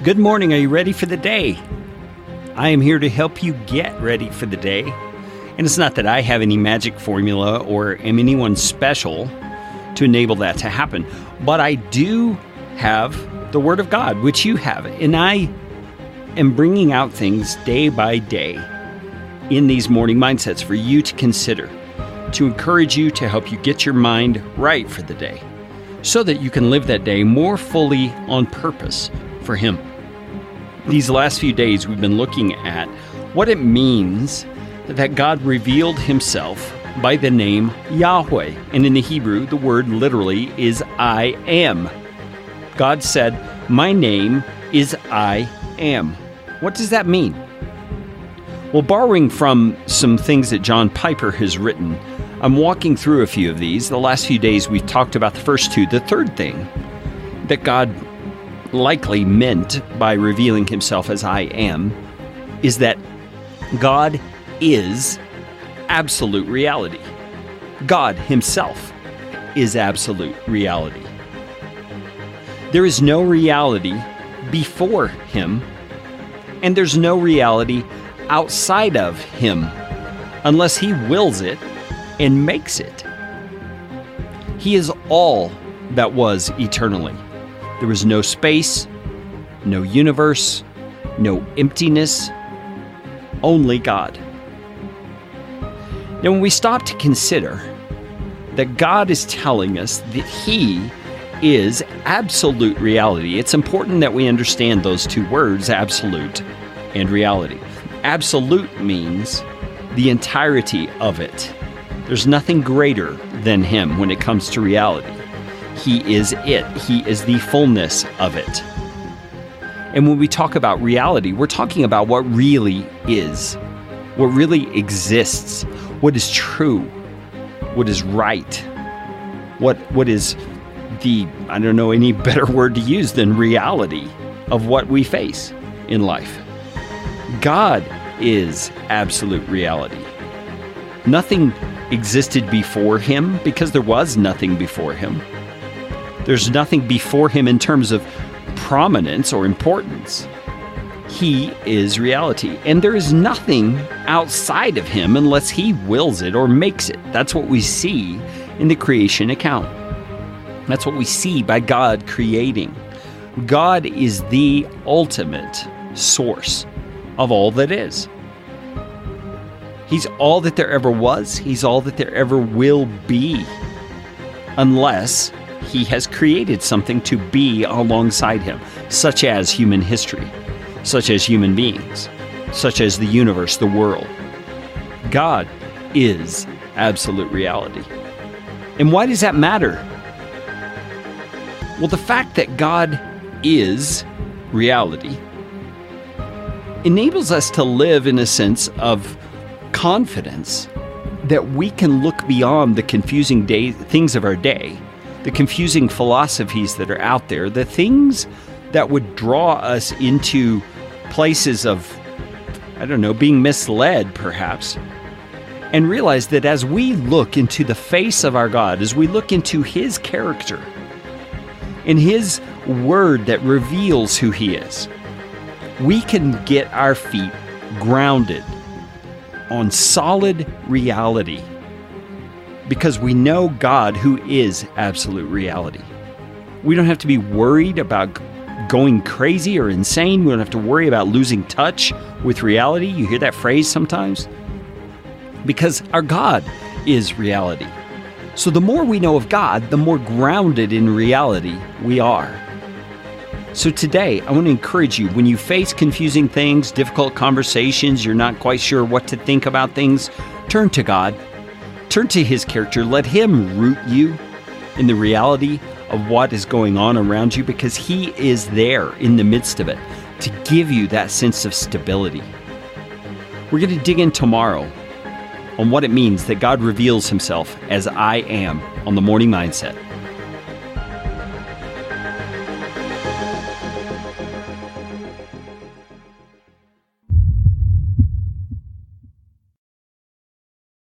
Good morning. Are you ready for the day? I am here to help you get ready for the day. And it's not that I have any magic formula or am anyone special to enable that to happen, but I do have the Word of God, which you have. And I am bringing out things day by day in these morning mindsets for you to consider, to encourage you, to help you get your mind right for the day, so that you can live that day more fully on purpose for Him. These last few days, we've been looking at what it means that God revealed Himself by the name Yahweh. And in the Hebrew, the word literally is I am. God said, "My name is I am." What does that mean? Well, borrowing from some things that John Piper has written, I'm walking through a few of these. The last few days, we've talked about the first two. The third thing that God likely meant by revealing Himself as I am is that God is absolute reality. God Himself is absolute reality. There is no reality before Him, and there's no reality outside of Him unless He wills it and makes it. He is all that was eternally. There was no space, no universe, no emptiness, only God. Now, when we stop to consider that God is telling us that He is absolute reality, it's important that we understand those two words, absolute and reality. Absolute means the entirety of it. There's nothing greater than Him when it comes to reality. He is it. He is the fullness of it. And when we talk about reality, we're talking about what really is, what really exists, what is true, what is right, what is the, I don't know any better word to use than reality of what we face in life. God is absolute reality. Nothing existed before Him because there was nothing before Him. There's nothing before Him in terms of prominence or importance. He is reality. And there is nothing outside of Him unless He wills it or makes it. That's what we see in the creation account. That's what we see by God creating. God is the ultimate source of all that is. He's all that there ever was. He's all that there ever will be, unless He has created something to be alongside Him, such as human history, such as human beings, such as the universe, the world. God is absolute reality. And why does that matter? Well, the fact that God is reality enables us to live in a sense of confidence that we can look beyond the confusing things of our day, the confusing philosophies that are out there, the things that would draw us into places of, being misled perhaps, and realize that as we look into the face of our God, as we look into His character, in His Word that reveals who He is, we can get our feet grounded on solid reality because we know God who is absolute reality. We don't have to be worried about going crazy or insane. We don't have to worry about losing touch with reality. You hear that phrase sometimes? Because our God is reality. So the more we know of God, the more grounded in reality we are. So today, I want to encourage you, when you face confusing things, difficult conversations, you're not quite sure what to think about things, turn to God. Turn to His character. Let Him root you in the reality of what is going on around you, because He is there in the midst of it to give you that sense of stability. We're going to dig in tomorrow on what it means that God reveals Himself as I am on the Morning Mindset.